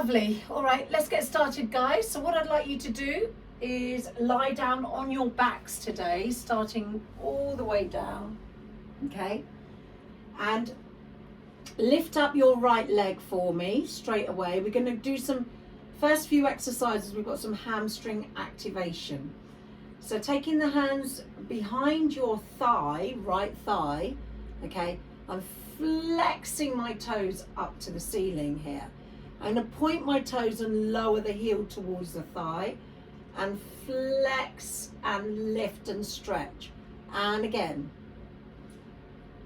Lovely. All right, let's get started, guys. So what I'd like you to do is lie down on your backs today, starting all the way down, okay? And lift up your right leg for me straight away. We're going to do some first few exercises. We've got some hamstring activation. So taking the hands behind your thigh, right thigh, okay? I'm flexing my toes up to the ceiling here. I'm going to point my toes and lower the heel towards the thigh and flex and lift and stretch. And again,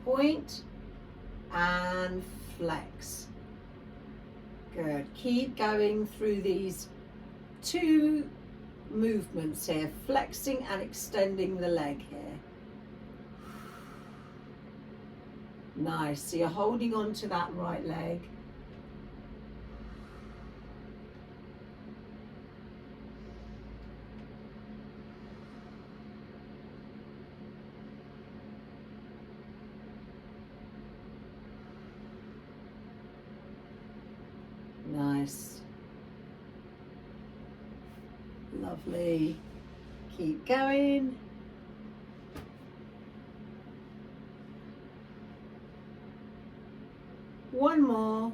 point and flex. Good. Keep going through these two movements here, flexing and extending the leg here. Nice. So you're holding on to that right leg. Nice. Lovely. Keep going. One more.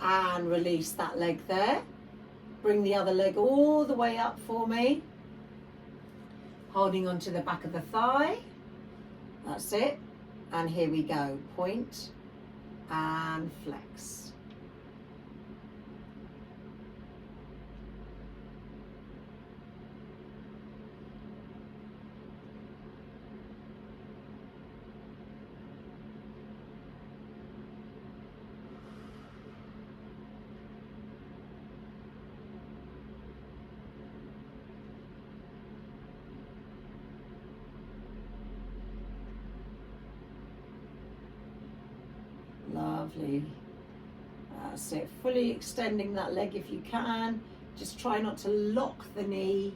And release that leg there. Bring the other leg all the way up for me. Holding onto the back of the thigh. That's it. And here we go. Point and flex. Lovely. That's it. Fully extending that leg if you can. Just try not to lock the knee.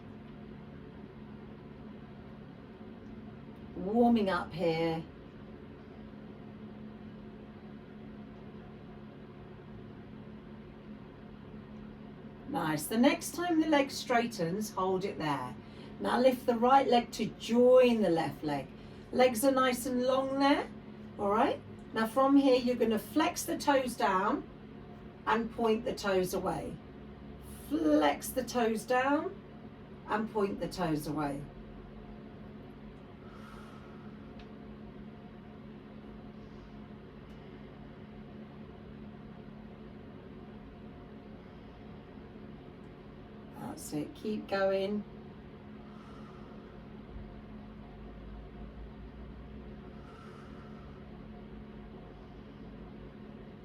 Warming up here. Nice. The next time the leg straightens, hold it there. Now lift the right leg to join the left leg. Legs are nice and long there. All right. Now from here, you're going to flex the toes down and point the toes away. Flex the toes down and point the toes away. That's it. Keep going.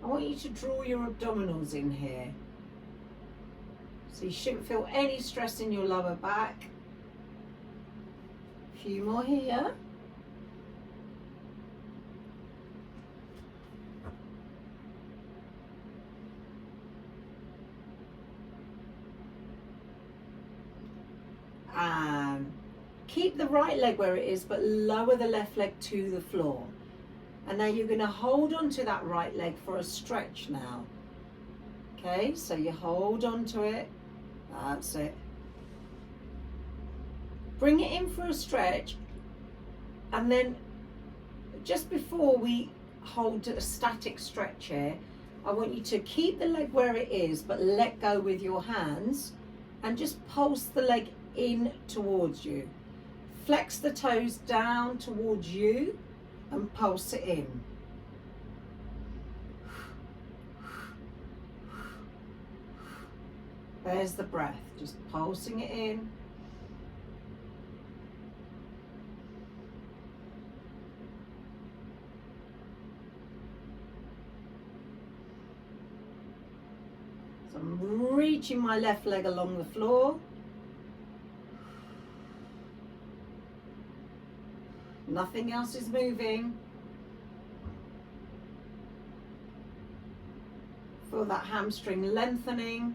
I want you to draw your abdominals in here. So you shouldn't feel any stress in your lower back. A few more here. And keep the right leg where it is, but lower the left leg to the floor. And now you're going to hold on to that right leg for a stretch now. Okay, so you hold on to it. That's it. Bring it in for a stretch. And then just before we hold a static stretch here, I want you to keep the leg where it is, but let go with your hands and just pulse the leg in towards you. Flex the toes down towards you and pulse it in. There's the breath, just pulsing it in. So I'm reaching my left leg along the floor. Nothing else is moving. Feel that hamstring lengthening.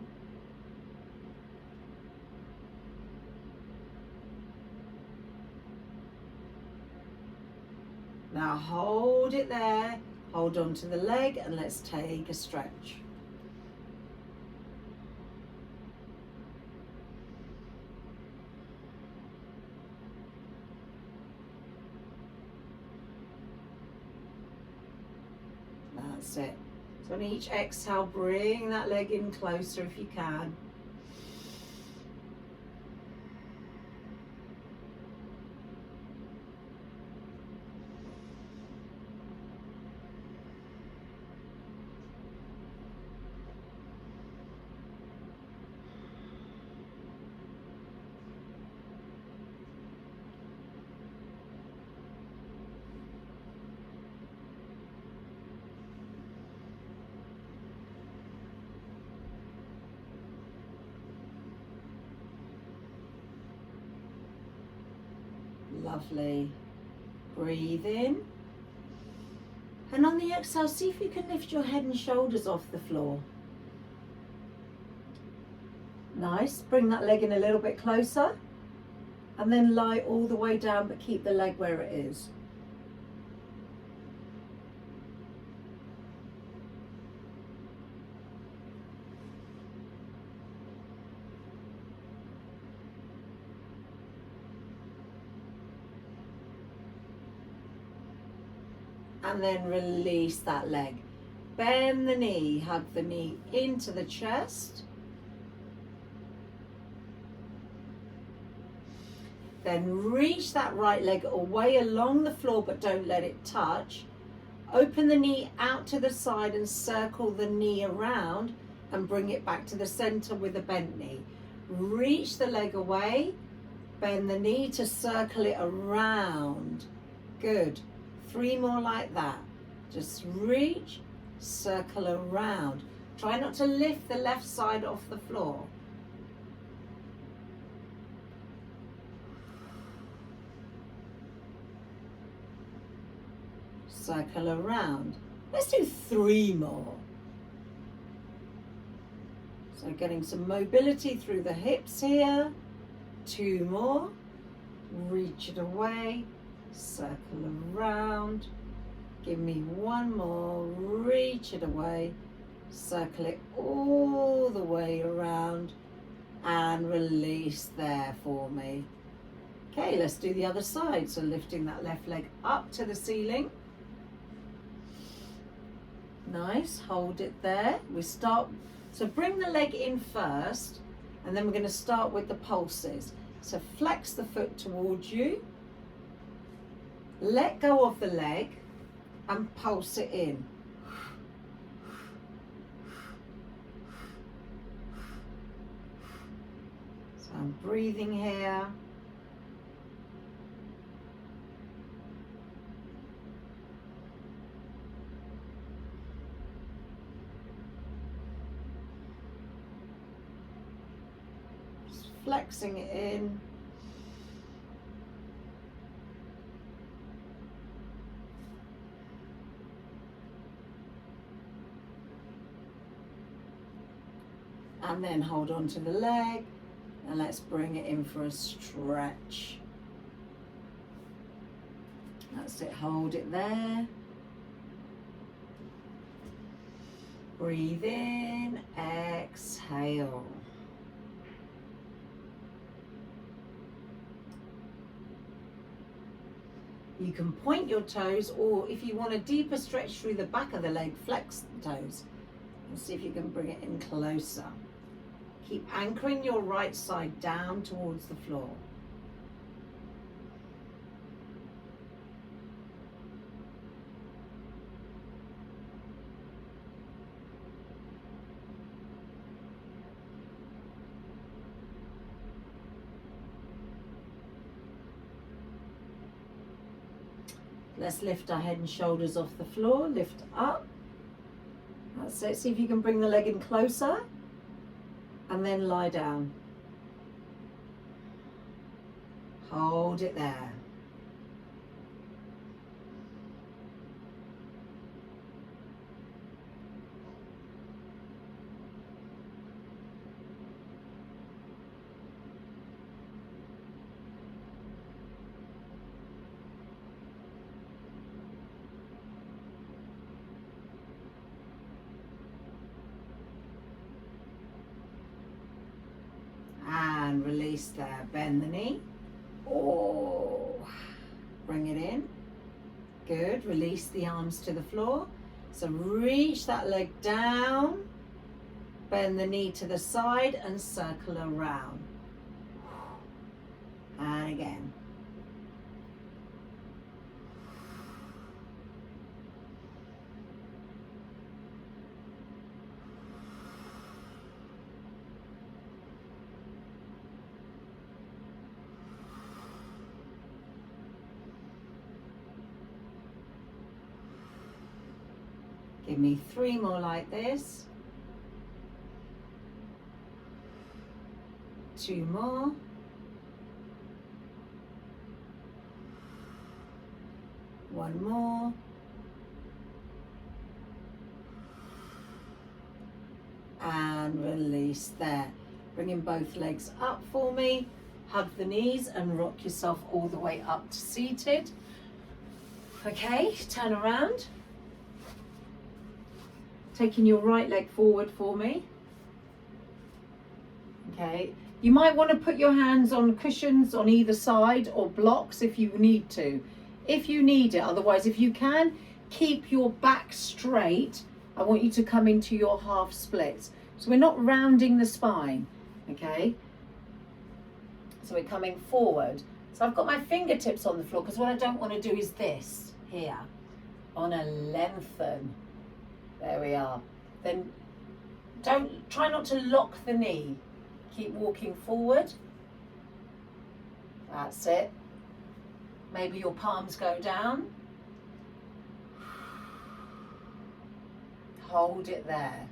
Now hold it there. Hold on to the leg and let's take a stretch. That's it. So on each exhale, bring that leg in closer if you can. Lovely. Breathe in. And on the exhale, see if you can lift your head and shoulders off the floor. Nice. Bring that leg in a little bit closer. And then lie all the way down, but keep the leg where it is. And then release that leg. Bend the knee, hug the knee into the chest. Then reach that right leg away along the floor, but don't let it touch. Open the knee out to the side and circle the knee around and bring it back to the center with a bent knee. Reach the leg away, bend the knee to circle it around. Good. 3 more like that. Just reach, circle around. Try not to lift the left side off the floor. Circle around. Let's do 3 more. So getting some mobility through the hips here. 2 more. Reach it away. Circle around. Give me 1 more. Reach it away. Circle it all the way around. And release there for me. Okay, let's do the other side. So lifting that left leg up to the ceiling. Nice, hold it there. We start, so bring the leg in first, and then we're going to start with the pulses. So flex the foot towards you, let go of the leg, and pulse it in. So I'm breathing here. Flexing it in. And then hold on to the leg and let's bring it in for a stretch. That's it, hold it there. Breathe in, exhale. You can point your toes, or if you want a deeper stretch through the back of the leg, flex the toes and see if you can bring it in closer. Keep anchoring your right side down towards the floor. Let's lift our head and shoulders off the floor, lift up. That's it, see if you can bring the leg in closer and then lie down. Hold it there. release there. Bend the knee. Oh, bring it in. Good. Release the arms to the floor. So reach that leg down. Bend the knee to the side and circle around. And again. Give me 3 more like this. 2 more. 1 more. And release there. Bringing both legs up for me. Hug the knees and rock yourself all the way up to seated. Okay, turn around. Taking your right leg forward for me. Okay, you might want to put your hands on cushions on either side or blocks if you need to. If you need it, otherwise if you can, keep your back straight. I want you to come into your half splits. So we're not rounding the spine, okay? So we're coming forward. So I've got my fingertips on the floor because what I don't want to do is this here. On a lengthen. There we are. Then try not to lock the knee. Keep walking forward. That's it. Maybe your palms go down. Hold it there.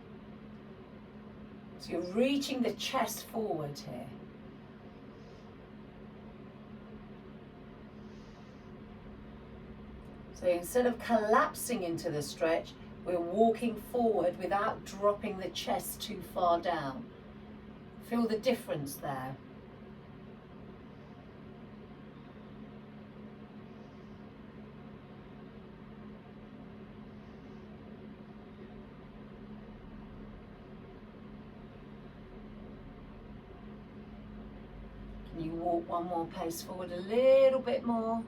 So you're reaching the chest forward here. So instead of collapsing into the stretch, we're walking forward without dropping the chest too far down. Feel the difference there. Can you walk one more pace forward a little bit more?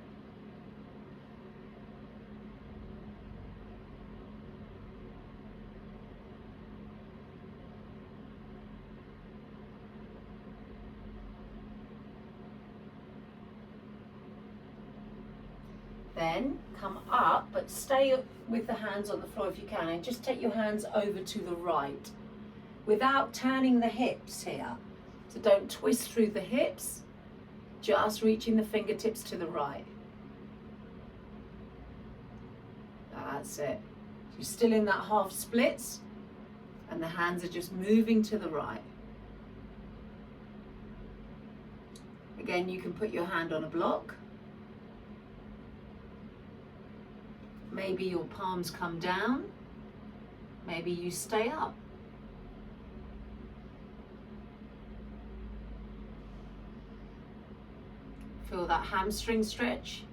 Then come up, but stay with the hands on the floor if you can, and just take your hands over to the right without turning the hips here. So don't twist through the hips, just reaching the fingertips to the right. That's it. You're still in that half splits and the hands are just moving to the right. Again, you can put your hand on a block. Maybe your palms come down. Maybe you stay up. Feel that hamstring stretch.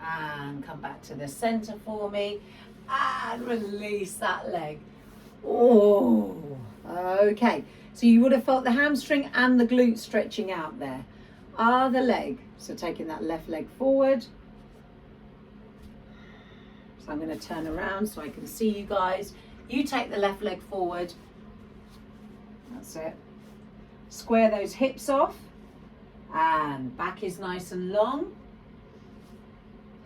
And come back to the center for me. And release that leg. Oh, okay. So you would have felt the hamstring and the glute stretching out there. Other leg. So taking that left leg forward. So I'm going to turn around so I can see you guys. You take the left leg forward. That's it. Square those hips off. And back is nice and long.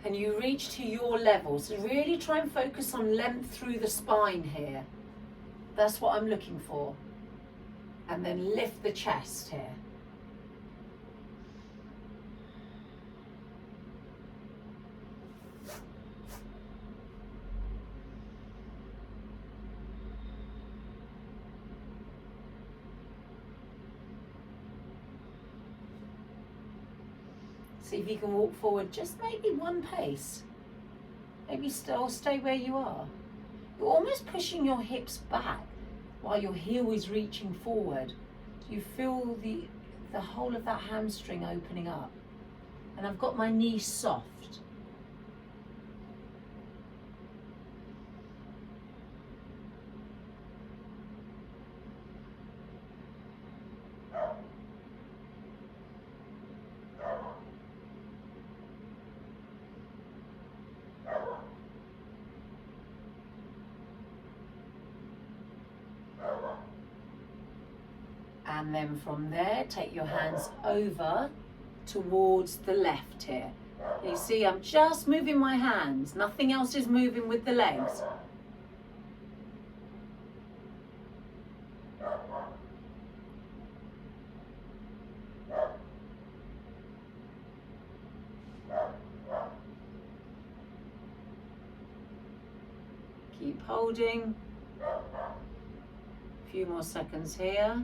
And you reach to your level. So really try and focus on length through the spine here. That's what I'm looking for. And then lift the chest here. See if you can walk forward just maybe one pace. Maybe still stay where you are. You're almost pushing your hips back while your heel is reaching forward. You feel the whole of that hamstring opening up. And I've got my knee soft. And then from there, take your hands over towards the left here. You see, I'm just moving my hands. Nothing else is moving with the legs. Keep holding. A few more seconds here.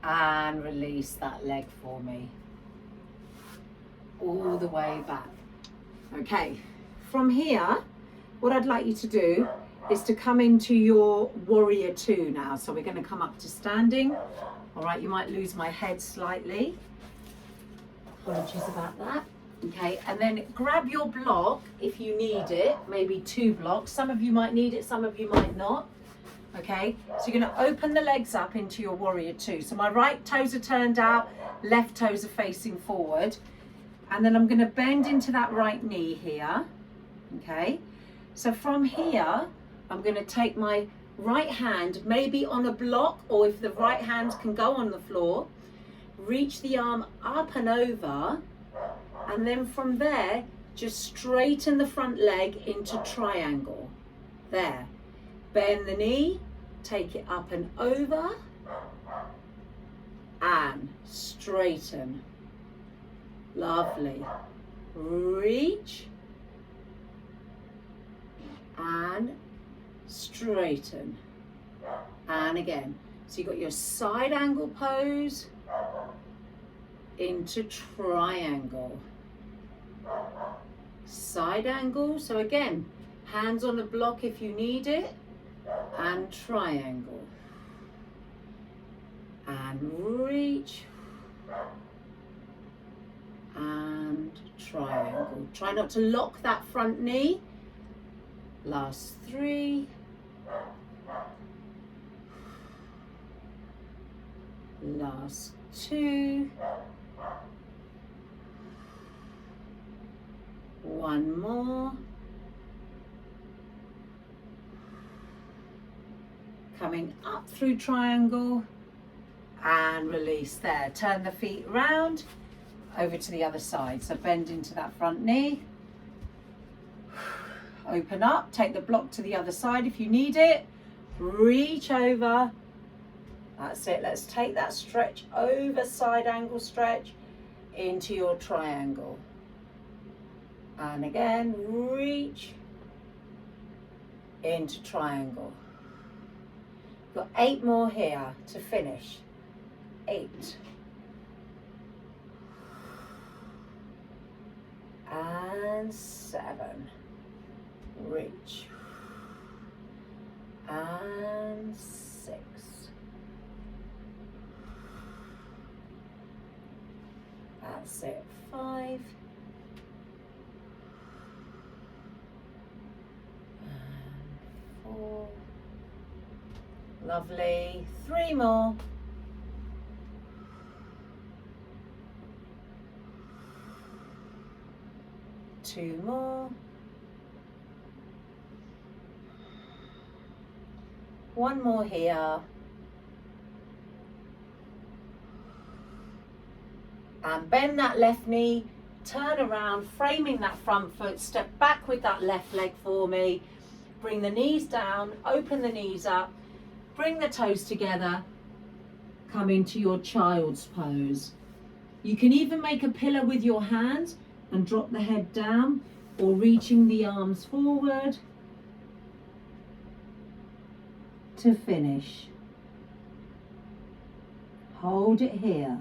And release that leg for me. All the way back. Okay, from here, what I'd like you to do is to come into your warrior two now. So we're going to come up to standing. All right, you might lose my head slightly. Apologies about that. Okay, and then grab your block if you need it, maybe 2 blocks. Some of you might need it, some of you might not. Okay, so you're going to open the legs up into your warrior two. So my right toes are turned out, left toes are facing forward. And then I'm going to bend into that right knee here. Okay, so from here, I'm going to take my right hand, maybe on a block, or if the right hand can go on the floor, reach the arm up and over. And then from there, just straighten the front leg into triangle. There. Bend the knee, take it up and over, and straighten. Lovely. Reach, and straighten. And again. So you've got your side angle pose into triangle. Side angle. So again, hands on the block if you need it. And triangle. And reach. And triangle. Try not to lock that front knee. Last 3. Last 2. 1 more. Coming up through triangle and release there. Turn the feet round over to the other side. So bend into that front knee. Open up, take the block to the other side if you need it. Reach over. That's it. Let's take that stretch over, side angle stretch into your triangle. And again, reach into triangle. Got 8 more here to finish. 8. And 7. Reach. And 6. That's it. 5. And 4. Lovely. 3 more. Two more. 1 more here. And bend that left knee, turn around, framing that front foot, step back with that left leg for me. Bring the knees down, open the knees up. Bring the toes together, come into your child's pose. You can even make a pillow with your hands and drop the head down, or reaching the arms forward to finish. Hold it here.